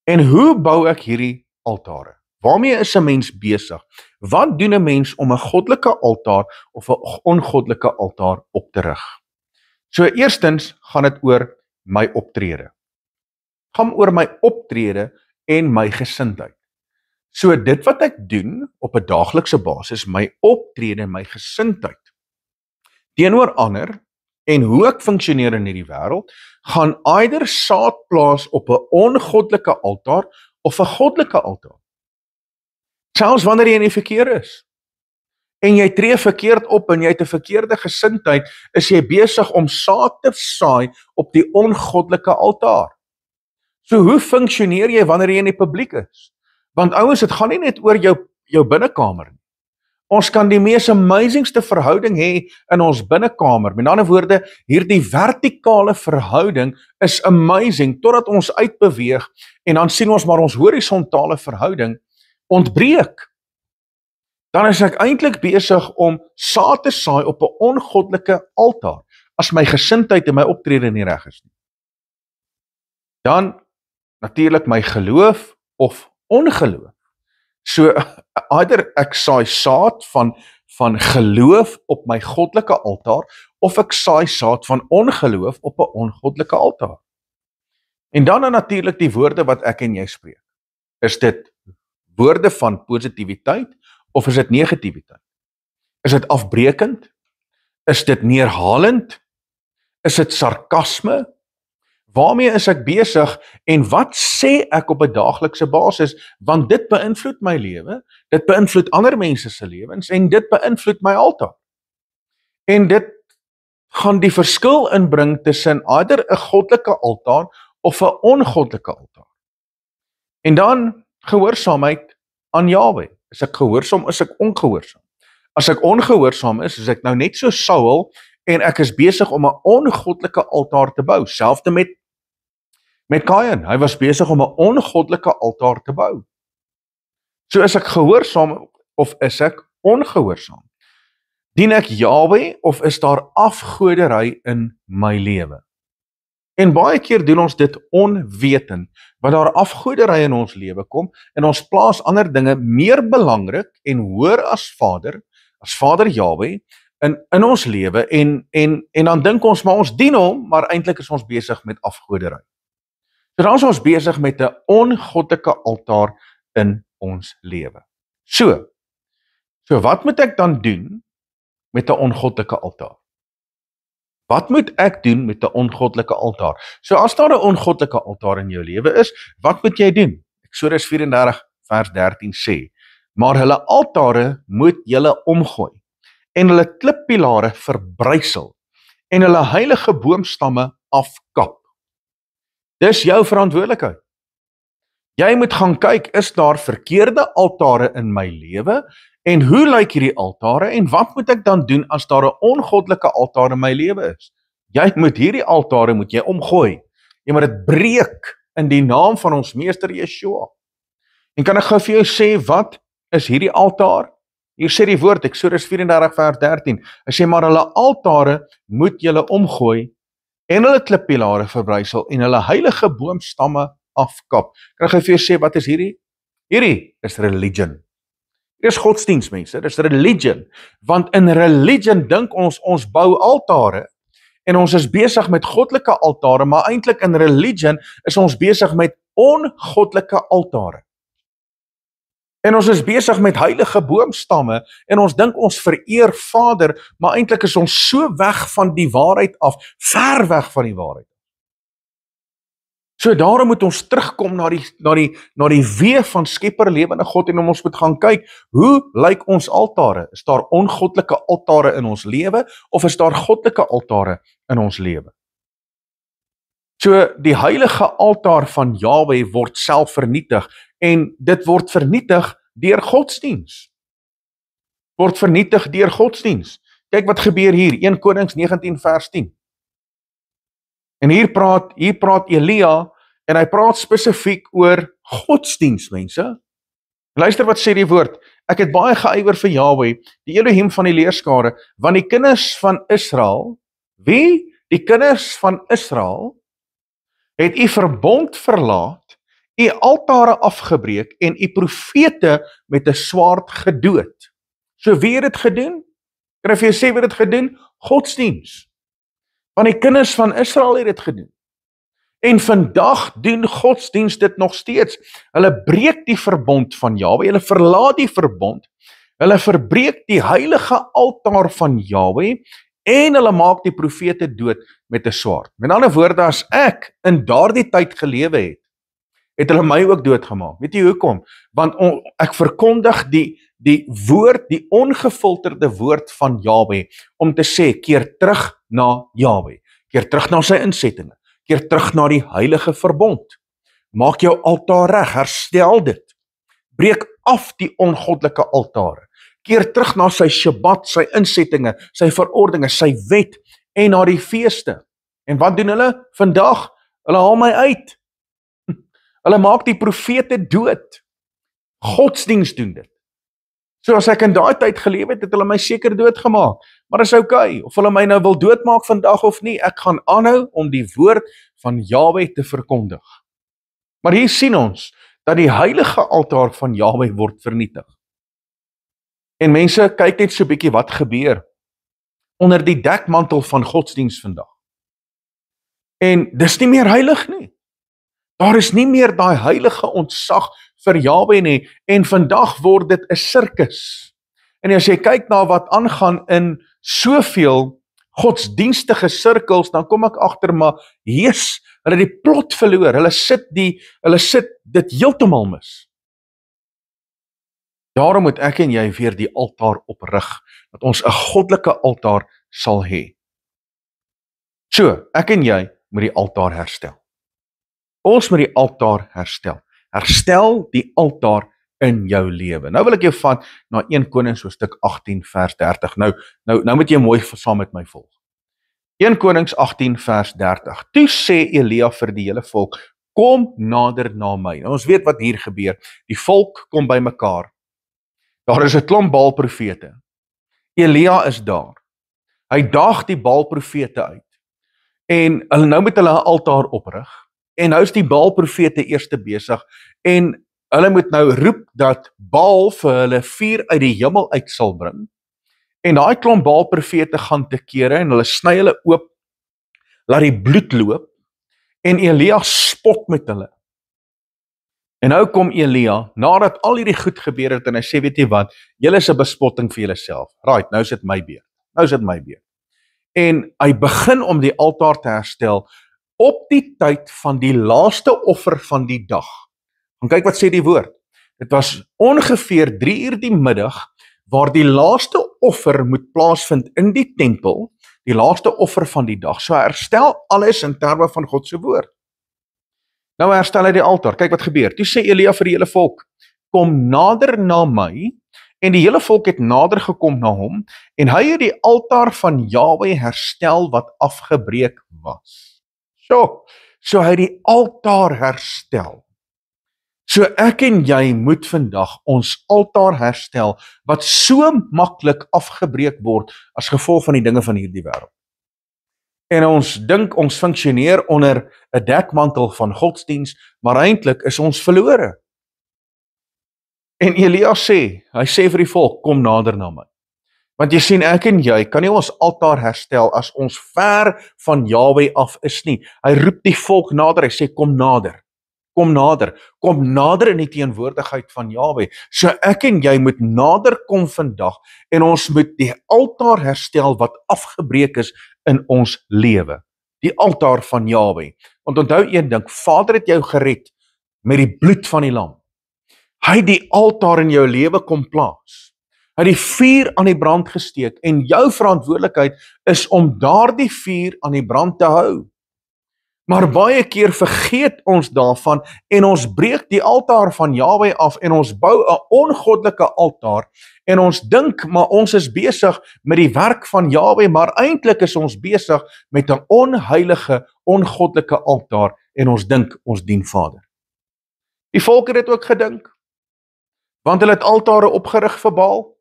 En hoe bou ek hierdie altare? Waarmee is 'n mens besig? Wat doen 'n mens om 'n goddelike altaar of 'n ongoddelike altaar op te rig? So eerstens gaan dit oor my optrede. Gaan oor my optrede en my gesindheid. So dit wat ek doen op 'n daaglikse basis, my optrede en my gesindheid teenoor ander en hoe ek funksioneer in hierdie wêreld, gaan eider saad plaas op 'n ongoddelike altaar of 'n goddelike altaar. Selfs wanneer jy in die verkeer is, en jy tree verkeerd op en jy het 'n verkeerde gesindheid, is jy besig om saad te saai op die ongoddelike altaar. So hoe funksioneer jy wanneer jy in die publiek is? Want ouens, dit gaan nie net oor jou binnekamer nie. Ons kan die mees amazingste verhouding hê in ons binnekamer. Met ander woorde, hierdie vertikale verhouding is amazing, totdat ons uitbeweeg, en dan sien ons maar ons horisontale verhouding ontbreek. Dan is ek eintlik besig om saad te saai op 'n ongoddelike altaar, as my gesindheid en my optrede nie reg is nie. Dan natuurlik my geloof of ongeloof. So eerder ek saai saad van geloof op my goddelike altaar, of ek saai saad van ongeloof op 'n ongoddelike altaar. En dan natuurlik die woorde wat ek en jy spreek. Is dit woorde van positiwiteit of is dit negativiteit? Is dit afbreekend? Is dit neerhalend? Is dit sarkasme? Waarmee is ek besig en wat sê ek op 'n daaglikse basis? Want dit beïnvloed my lewe, dit beïnvloed ander mense se lewens en dit beïnvloed my altaar. En dit gaan die verskil inbring tussen eerder 'n goddelike altaar of 'n ongoddelike altaar. En dan gehoorsaamheid aan Jahwe. Is ek gehoorsaam, is ek ongehoorsaam? As ek ongehoorsaam is ek nou net so Saul en ek is besig om 'n ongoddelike altaar te bou. Selfs met Kain, hy was besig om 'n ongoddelike altaar te bou. So is ek gehoorsaam of is ek ongehoorsaam? Dien ek Jahwe of is daar afgodery in my lewe? En baie keer doen ons dit onwetend, want daar afgodery in ons lewe kom en ons plaas ander dinge meer belangrik en hoër as Vader Jahwe in ons lewe en dan dink ons maar ons dien hom, maar eintlik is ons besig met afgodery. So dan is ons besig met 'n ongoddelike altaar in ons lewe. So wat moet ek dan doen met 'n ongoddelike altaar? Wat moet ek doen met 'n ongoddelike altaar? So as daar 'n ongoddelike altaar in jou lewe is, wat moet jy doen? Eksodus 34 vers 13 sê, maar hulle altare moet julle omgooi en hulle klippilare verbrysel en hulle heilige boomstamme afkap. Dis jou verantwoordelikheid. Jy moet gaan kyk, is daar verkeerde altare in my lewe? En hoe lyk hierdie altare en wat moet ek dan doen as daar 'n ongoddelike altaar in my lewe is? Jy moet hierdie altare omgooi. Jy moet dit breek in die naam van ons meester Yeshua. En kan ek gou vir jou sê, wat is hierdie altaar? Hier sê die woord, Eksodus 34 vers 13. Hy sê, maar hulle altare moet julle omgooi en hulle klippilare verbrysel en hulle heilige boomstamme afkap. Kan ek gou vir jou sê, wat is hierdie? Hierdie is religion. Dit is godsdienst, mense, dit is religion, want in religion dink ons bou altare, en ons is besig met goddelike altare, maar eintlik in religion is ons besig met ongoddelike altare. En ons is besig met heilige boomstamme, en ons dink ons vereer Vader, maar eintlik is ons so weg van die waarheid af, ver weg van die waarheid. So daarom moet ons terugkom na die wee van Skepper lewende God en ons moet gaan kyk, hoe lyk ons altare? Is daar ongoddelike altare in ons lewe of is daar goddelike altare in ons lewe? So die heilige altaar van Jahwe word self vernietig en dit word vernietig deur godsdiens. Word vernietig deur godsdiens. Kyk wat gebeur hier, 1 Konings 19 vers 10. En hier praat Elia, en hy praat spesifiek oor godsdiens, mense. Luister wat sê die woord, ek het baie geëiwer vir Jahwe, die Elohim van die leerskare, want die kinders van Israel, wie? Die kinders van Israel, het u verbond verlaat, u altare afgebreek, en u profete met 'n swaard gedood. So wie het dit gedoen? Kan ek vir jou sê wie het dit gedoen? Godsdiens. Want die kinders van Israel het dit gedoen. En vandag doen godsdienst dit nog steeds. Hulle breek die verbond van Jahwe, hulle verlaat die verbond, hulle verbreek die heilige altaar van Jahwe, en hulle maak die profete dood met 'n swaard. Met ander woorde, as ek in daardie tyd gelewe het hulle my ook doodgemaak. Weet jy hoekom? Want ek verkondig die woord, die ongefilterde woord van Jahwe, om te sê, keer terug na Jahwe, keer terug na sy insettinge, keer terug na die heilige verbond. Maak jou altaar reg, herstel dit. Breek af die ongoddelike altare. Keer terug na sy Shabbat, sy insettinge, sy verordeninge, sy wet en na die feeste. En wat doen hulle? Vandag, hulle haal my uit. Hulle maak die profete dood. Godsdienst doen dit. So as ek in daai tyd geleef het hulle my seker doodgemaak. Maar is okay, of hulle my nou wil doodmaak vandag of nie, ek gaan aanhou om die woord van Jahwe te verkondig. Maar hier sien ons, dat die heilige altaar van Jahwe word vernietig. En mense, kyk net so 'n bietjie wat gebeur onder die dekmantel van godsdienst vandag. En dis nie meer heilig nie. Daar is nie meer daai heilige ontsag vir Jahwe nie, en vandag word dit 'n sirkus. En as jy kyk na wat aangaan in soveel godsdienstige sirkels, dan kom ek agter, maar hulle het die plot verloor, hulle sit dit heeltemal mis. Daarom moet ek en jy weer die altaar oprig, dat ons 'n goddelike altaar sal hê. So, ek en jy moet die altaar herstel. Ons moet die altaar herstel. Herstel die altaar in jou lewe. Nou wil ek jou vat na 1 Konings hoofstuk 18 vers 30. Nou moet jy mooi saam met my volg. 1 Konings 18 vers 30. Toe sê Elia vir die hele volk, kom nader na my. Nou, ons weet wat hier gebeur. Die volk kom by mekaar. Daar is 'n klomp Baalprofete. Elia is daar. Hy daag die Baalprofete uit. En hulle nou met hulle 'n altaar oprig. En nou is die Baalprofete eerste besig en hulle moet nou roep dat Baal vir hulle vuur uit die hemel uit sal bring. En daai klomp Baalprofete gaan te kere en hulle sny hulle oop, laat die bloed loop en Elia spot met hulle. En nou kom Elia, nadat al hierdie goed gebeur het en hy sê, weet jy wat, julle is 'n bespotting vir julleself. Right, nou is dit my beurt. Nou is dit my beurt. En hy begin om die altaar te herstel op die tyd van die laaste offer van die dag. En kyk wat sê die woord. Dit was ongeveer 3 uur die middag waar die laaste offer moet plaasvind in die tempel, die laaste offer van die dag. So herstel alles in terme van God se woord. Nou herstel hy die altaar. Kyk wat gebeur. Toe sê Elia vir die hele volk, kom nader na my, en die hele volk het nader gekom na hom, en hy het die altaar van Jahwe herstel wat afgebreek was. So hy het die altaar herstel. So ek en jy moet vandag ons altaar herstel, wat so maklik afgebreek word, as gevolg van die dinge van hierdie wêreld. En ons dink ons funksioneer onder 'n dekmantel van godsdiens, maar eintlik is ons verlore. En Elia sê, hy sê vir die volk, kom nader na my. Want jy sien, ek en jy kan nie ons altaar herstel as ons ver van Jahwe af is nie. Hy roep die volk nader, hy sê, kom nader. Kom nader in die teenwoordigheid van Jahwe. So ek en jy moet nader kom vandag, en ons moet die altaar herstel wat afgebreek is in ons lewe. Die altaar van Jahwe. Want onthou een ding, Vader het jou gered met die bloed van die lam. Hy het die altaar in jou lewe kom plaas. Hy het die vuur aan die brand gesteek, en jou verantwoordelikheid is om daardie vuur aan die brand te hou. Maar baie keer vergeet ons daarvan, en ons breek die altaar van Jahwe af, en ons bou 'n ongoddelike altaar, en ons dink, maar ons is besig met die werk van Jahwe, maar eintlik is ons besig met 'n onheilige, ongoddelike altaar, en ons dink, ons dien Vader. Die volk het dit ook gedink, want hulle het altare opgerig vir Baal,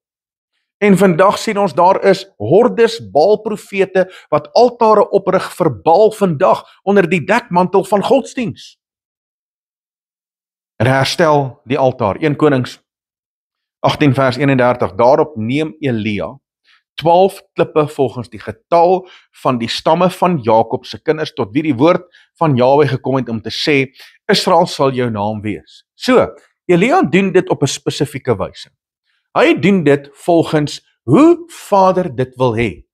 en vandag sien ons daar is hordes Baalprofete wat altare oprig vir Baal vandag onder die dekmantel van godsdiens. En herstel die altaar. 1 Konings 18 vers 31. Daarop neem Elia 12 klippe volgens die getal van die stamme van Jakob se kinders, tot wie die woord van Jahwe gekom het om te sê, Israel sal jou naam wees. So, Elia doen dit op 'n spesifieke wyse. Hy doen dit volgens hoe Vader dit wil hê.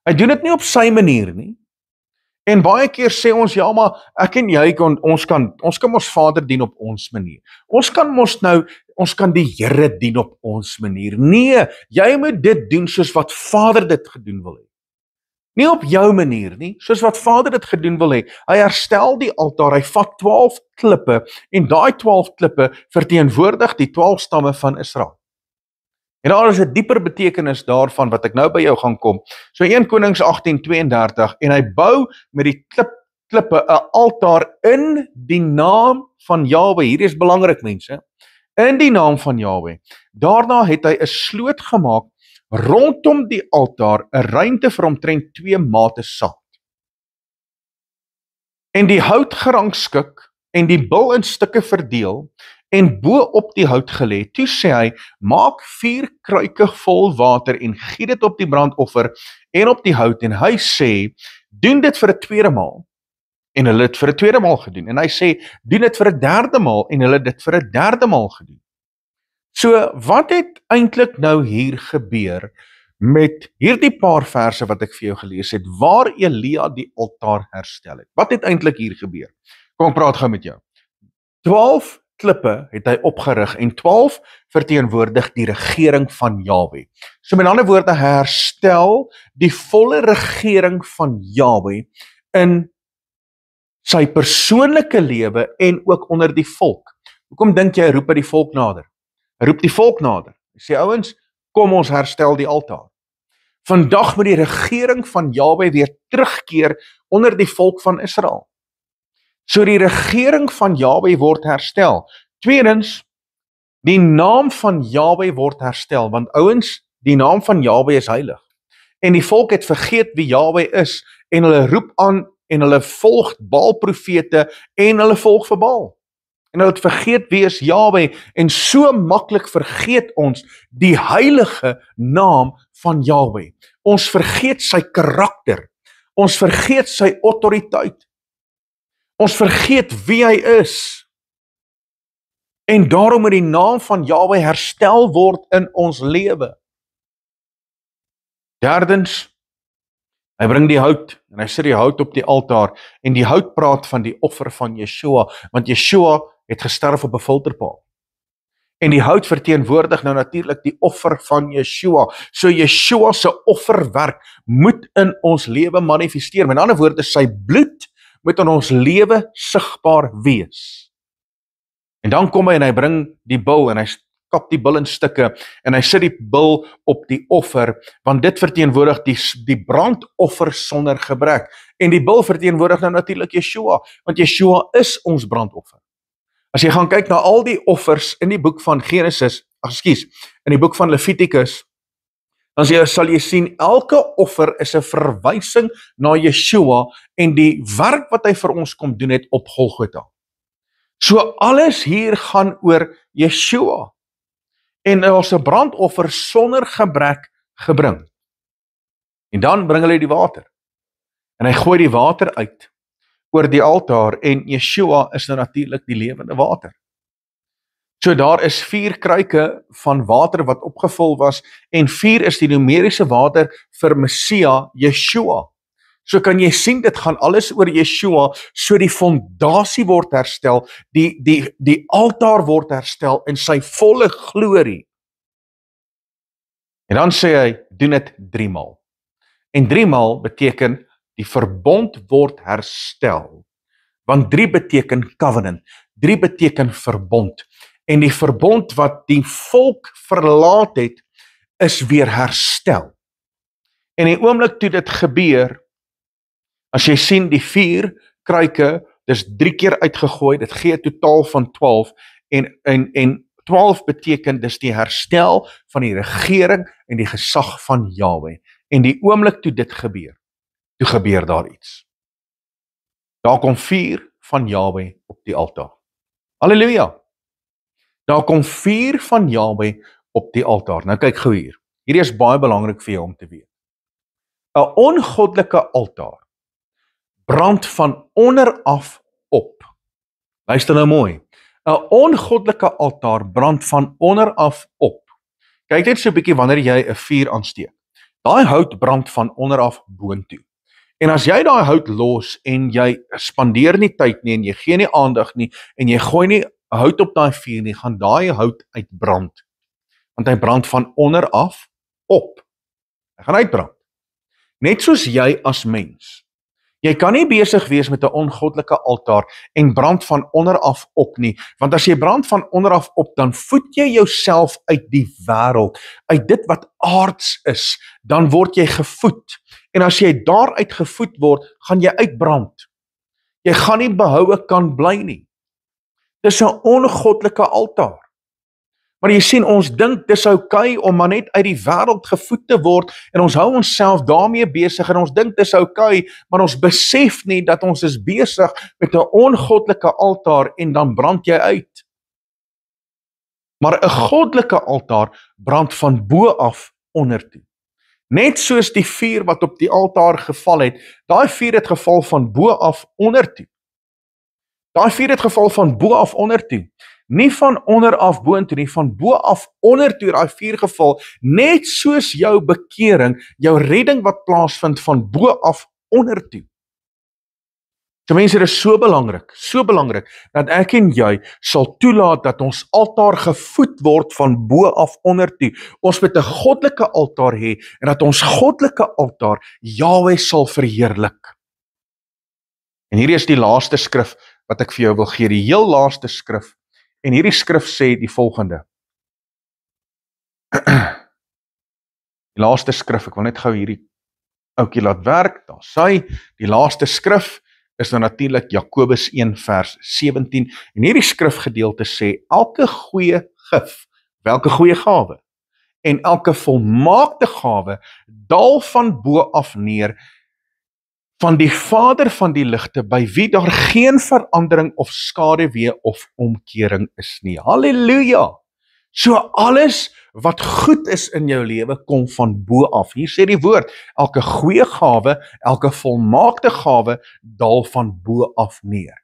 Hy doen dit nie op sy manier nie. En baie keer sê ons, ja, maar ek en jy ons kan ons Vader dien op ons manier. Ons kan die Here dien op ons manier. Nee, jy moet dit doen soos wat Vader dit gedoen wil hê. Nie op jou manier nie, soos wat Vader dit gedoen wil hê. Hy herstel die altaar, hy vat 12 klippe, en daai 12 klippe verteenwoordig die 12 stamme van Israel. En daar is 'n dieper betekenis daarvan wat ek nou by jou gaan kom. So 1 Konings 18:32, en hy bou met die klippe 'n altaar in die naam van Jahwe. Hier is belangrik, mense. In die naam van Jahwe. Daarna het hy 'n sloot gemaak rondom die altaar, 'n ruimte vir omtrent 2 mate saad. En die hout gerangskik en die bil in stukke verdeel, en bo op die hout gelê. Toe sê hy, maak 4 kruike vol water en giet dit op die brandoffer en op die hout. En hy sê, doen dit vir 'n tweede maal. En hulle het vir 'n tweede maal gedoen. En hy sê, doen dit vir 'n derde maal. En hulle het dit vir 'n derde maal gedoen. So, wat het eintlik nou hier gebeur met hierdie paar verse wat ek vir jou gelees het, waar Elia die altaar herstel het? Wat het eintlik hier gebeur? Kom ek praat gou met jou. 12 klippe het hy opgerig, en 12 verteenwoordig die regering van Jahwe. So met ander woorde, hy herstel die volle regering van Jahwe in sy persoonlike lewe en ook onder die volk. Hoekom dink jy hy roep by die volk nader? Hy roep die volk nader. Hy sê, ouens, kom ons herstel die altaar. Vandag moet die regering van Jahwe weer terugkeer onder die volk van Israel. So die regering van Jahwe word herstel. Tweedens, die naam van Jahwe word herstel, want ouens, die naam van Jahwe is heilig. En die volk het vergeet wie Jahwe is, en hulle roep aan, en hulle volg Baal-profete, en hulle volg vir Baal. En hulle het vergeet wie is Jahwe, en so maklik vergeet ons die heilige naam van Jahwe. Ons vergeet sy karakter, ons vergeet sy autoriteit, ons vergeet wie hy is. En daarom moet die naam van Jahwe herstel word in ons lewe. Derdens, hy bring die hout, en hy sit die hout op die altaar, en die hout praat van die offer van Yeshua, want Yeshua het gesterf op 'n filterpaal. En die hout verteenwoordig nou natuurlik die offer van Yeshua. So Yeshua se offerwerk moet in ons lewe manifesteer. Met ander woorde, sy bloed moet in ons lewe sigbaar wees. En dan kom hy en hy bring die bil en hy kap die bil in stukke en hy sit die bil op die offer, want dit verteenwoordig die brandoffer sonder gebrek. En die bil verteenwoordig nou natuurlik Yeshua, want Yeshua is ons brandoffer. As jy gaan kyk na al die offers in die boek van Genesis, in die boek van Levitikus, dan sal jy sien, elke offer is 'n verwysing na Yeshua en die werk wat hy vir ons kom doen het op Golgotha. So alles hier gaan oor Yeshua. En ons 'n brandoffer sonder gebrek gebring. En dan bring hulle die water. En hy gooi die water uit oor die altaar en Yeshua is nou natuurlik die lewende water. So daar is 4 kruike van water wat opgevul was en 4 is die numeriese water vir Messia, Yeshua. So kan jy sien, dit gaan alles oor Yeshua, so die fondasie word herstel, die altaar word herstel in sy volle glorie. En dan sê hy, doen dit 3 maal. En 3 maal beteken, die verbond word herstel. Want 3 beteken covenant, 3 beteken verbond. En die verbond wat die volk verlaat het, is weer herstel. En die oomblik toe dit gebeur, as jy sien die 4 kruike, dis 3 keer uitgegooi, dit gee 'n totaal van 12, en 12 beteken dis die herstel van die regering en die gesag van Jahwe. En die oomblik toe dit gebeur, toe gebeur daar iets. Daar kom vuur van Jahwe op die altaar. Halleluja! Daar kom vuur van Jahwe op die altaar. Nou kyk gou hier. Hierdie is baie belangrik vir jou om te weet. 'n Ongoddelike altaar brand van onder af op. Luister nou mooi. 'n Ongoddelike altaar brand van onder af op. Kyk net so 'n bietjie wanneer jy 'n vuur aansteek. Daai hout brand van onder af boontoe. En as jy daai hout los en jy spandeer nie tyd nie en jy gee nie aandag nie en jy gooi nie hout op daai vuur nie, gaan daai hout uitbrand. Want hy brand van onder af op. Hy gaan uitbrand. Net soos jy as mens. Jy kan nie besig wees met 'n ongoddelike altaar en brand van onder af op nie, want as jy brand van onder af op, dan voed jy jouself uit die wêreld, uit dit wat aards is, dan word jy gevoed. En as jy daaruit gevoed word, gaan jy uitbrand. Jy gaan nie behoue kan bly nie. Dis 'n ongoddelike altaar. Maar jy sien, ons dink dis oukei om maar net uit die wêreld gevoed te word en ons hou onsself daarmee besig en ons dink dis oukei, maar ons besef nie dat ons is besig met 'n ongoddelike altaar en dan brand jy uit. Maar 'n goddelike altaar brand van bo af ondertoe. Net soos die vuur wat op die altaar geval het, daai vuur het geval van bo af ondertoe. Daai vuur het geval van bo af ondertoe. Nie van onder af boontoe nie, van bo af ondertoe daai vuur geval, net soos jou bekering, jou redding wat plaasvind van bo af ondertoe. So mense, dit is so belangrik, dat ek en jy sal toelaat dat ons altaar gevoed word van bo af ondertoe. Ons moet 'n goddelike altaar hê, en dat ons goddelike altaar Jahwe sal verheerlik. En hierdie is die laaste skrif wat ek vir jou wil gee, die heel laaste skrif. En hierdie skrif sê die volgende. Die laaste skrif, ek wil net gou hierdie oukie laat werk, daar sy, die laaste skrif is nou natuurlik Jakobus 1 vers 17, en hierdie skrifgedeelte sê, elke goeie gif, welke goeie gawe, en elke volmaakte gawe, daal van bo af neer, van die Vader van die ligte, by wie daar geen verandering of skaduwee of omkering is nie. Halleluja! So alles wat goed is in jou lewe kom van bo af. Hier sê die woord, elke goeie gawe, elke volmaakte gawe daal van bo af neer.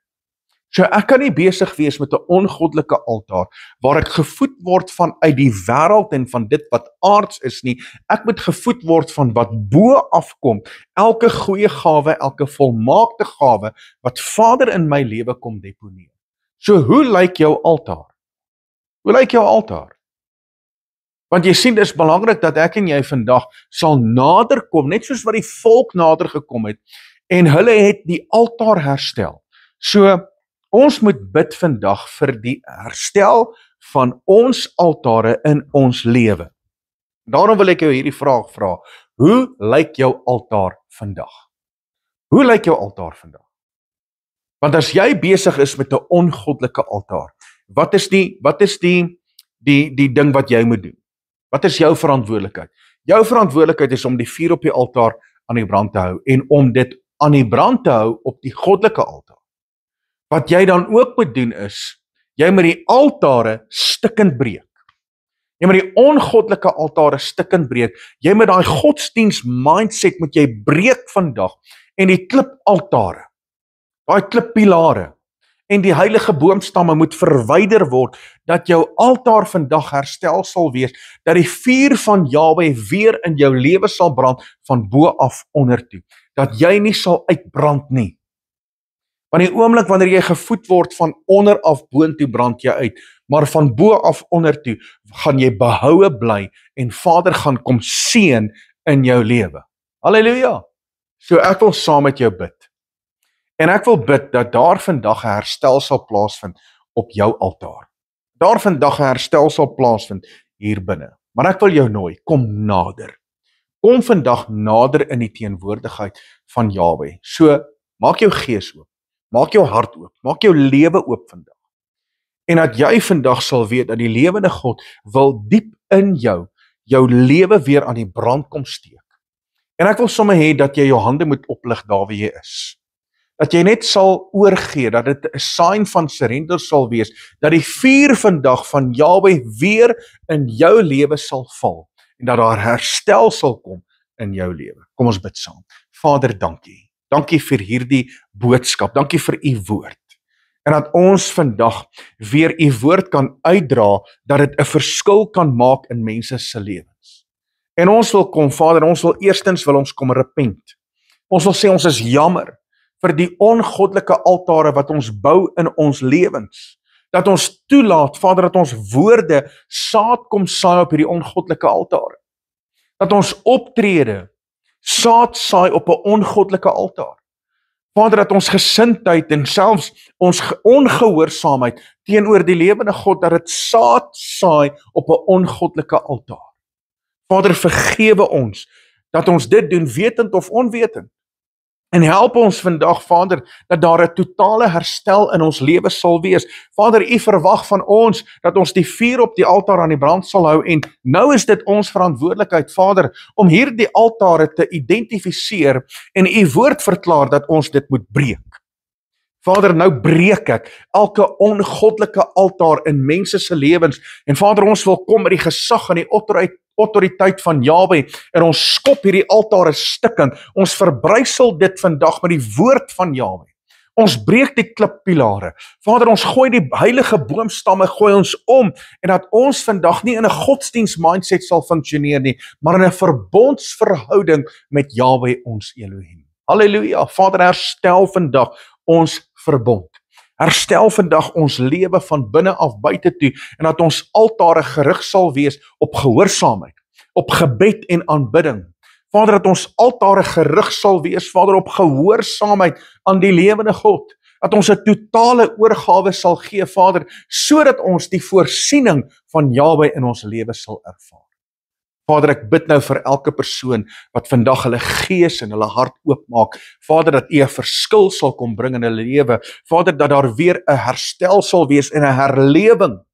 So ek kan nie besig wees met 'n ongoddelike altaar waar ek gevoed word vanuit die wêreld en van dit wat aards is nie. Ek moet gevoed word van wat bo afkom. Elke goeie gawe, elke volmaakte gawe wat Vader in my lewe kom deponeer. So hoe lyk jou altaar? Hoe lyk jou altaar? Want jy sien, dit is belangrik dat ek en jy vandag sal nader kom, net soos wat die volk nader gekom het, en hulle het die altaar herstel. So, ons moet bid vandag vir die herstel van ons altare in ons lewe. Daarom wil ek jou hierdie vraag vra, hoe lyk jou altaar vandag? Hoe lyk jou altaar vandag? Want as jy besig is met 'n ongoddelike altaar, wat is die ding wat jy moet doen? Wat is jou verantwoordelikheid? Jou verantwoordelikheid is om die vuur op die altaar aan die brand te hou en om dit aan die brand te hou op die goddelike altaar. Wat jy dan ook moet doen is, jy moet die altare stikkend breek. Jy moet die ongoddelike altare stikkend breek. Jy moet daai godsdiens mindset moet jy breek vandag en die klipaltare, daai klippilare en die heilige boomstamme moet verwyder word, dat jou altaar vandag herstel sal wees, dat die vuur van Jahwe weer in jou lewe sal brand van bo af onder toe, dat jy nie sal uitbrand nie. Want die oomblik wanneer jy gevoed word van onder af boontoe brand jy uit, maar van bo af onder toe gaan jy behoue bly en Vader gaan kom seën in jou lewe. Halleluja! So ek wil saam met jou bid. En ek wil bid dat daar vandag 'n herstel sal plaasvind op jou altaar. Daar vandag 'n herstel sal plaasvind hier binne. Maar ek wil jou nooi, kom nader. Kom vandag nader in die teenwoordigheid van Jahwe. So, maak jou gees oop. Maak jou hart oop, maak jou lewe oop vandag. En dat jy vandag sal weet dat die lewende God wil diep in jou lewe weer aan die brand kom steek. En ek wil sommer hê dat jy jou hande moet oplig daar waar jy is. Dat jy net sal oorgee, dat dit 'n sign van surrender sal wees, dat die vuur vandag van Jahwe weer in jou lewe sal val, en dat daar herstel sal kom in jou lewe. Kom ons bid saam. Vader, dankie. Dankie vir hierdie boodskap, dankie vir u woord. En dat ons vandag weer u woord kan uitdra, dat dit 'n verskil kan maak in mense se lewens. En ons wil kom, Vader, ons wil ons kom repent. Ons wil sê ons is jammer vir die ongoddelike altare wat ons bou in ons lewens. Dat ons toelaat, Vader, dat ons woorde saad kom saai op hierdie ongoddelike altare. Dat ons optrede saad saai op 'n ongoddelike altaar. Vader, dat ons gesindheid en selfs ons ongehoorsaamheid teenoor die lewende God, dat dit saad saai op 'n ongoddelike altaar. Vader, vergewe ons dat ons dit doen wetend of onwetend. En help ons vandag, Vader, dat daar 'n totale herstel in ons lewe sal wees. Vader, u verwag van ons dat ons die vuur op die altaar aan die brand sal hou, en nou is dit ons verantwoordelikheid, Vader, om hierdie altare te identifiseer en u woord verklaar dat ons dit moet breek. Vader, nou breek ek elke ongoddelike altaar in mense se lewens, en Vader, ons wil kom met die gesag en die autoriteit van Jahwe, en ons skop hierdie altare stikkend, ons verbrysel dit vandag met die woord van Jahwe. Ons breek die klippilare. Vader, ons gooi die heilige boomstamme, gooi ons om, en dat ons vandag nie in 'n godsdiens mindset sal funksioneer nie, maar in 'n verbondsverhouding met Jahwe ons Elohim. Halleluja. Vader, herstel vandag ons verbond. Herstel vandag ons lewe van binne af buite toe, en dat ons altare gerig sal wees op gehoorsaamheid, op gebed en aanbidding. Vader, dat ons altare gerig sal wees, Vader, op gehoorsaamheid aan die lewende God. Dat ons 'n totale oorgawe sal gee, Vader, sodat ons die voorsiening van Jahwe in ons lewe sal ervaar. Vader, ek bid nou vir elke persoon wat vandag hulle gees en hulle hart oopmaak. Vader, dat U 'n verskil sal kom bring in hulle lewe. Vader, dat daar weer 'n herstel sal wees en 'n herlewing.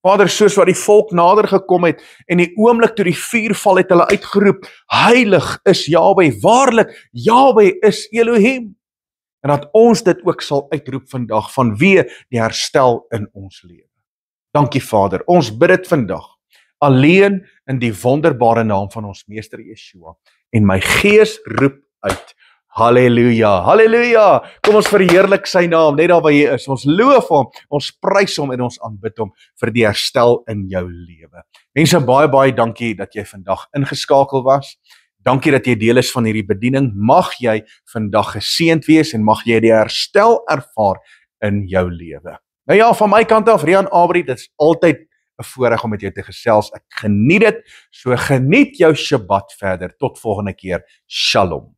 Vader, soos wat die volk nader gekom het en die oomblik toe die vuur val het hulle uitgeroep, heilig is Jahwe, waarlik Jahwe is Elohim. En dat ons dit ook sal uitroep vandag, vanweë die herstel in ons lewe. Dankie Vader, ons bid dit vandag, alleen in die wonderbare naam van ons Meester Yeshua. En my gees roep uit, halleluja, halleluja, kom ons verheerlik sy naam, net daar waar hy is, ons loof hom, ons prys hom en ons aanbid hom vir die herstel in jou lewe. Mense, baie dankie dat jy vandag ingeskakel was. Dankie dat jy deel is van hierdie bediening. Mag jy vandag geseënd wees en mag jy die herstel ervaar in jou lewe. Nou ja, van my kant af, Rian Abri, dit is altyd 'n voorreg om met jou te gesels. Ek geniet dit. So geniet jou Shabbat verder. Tot volgende keer. Shalom.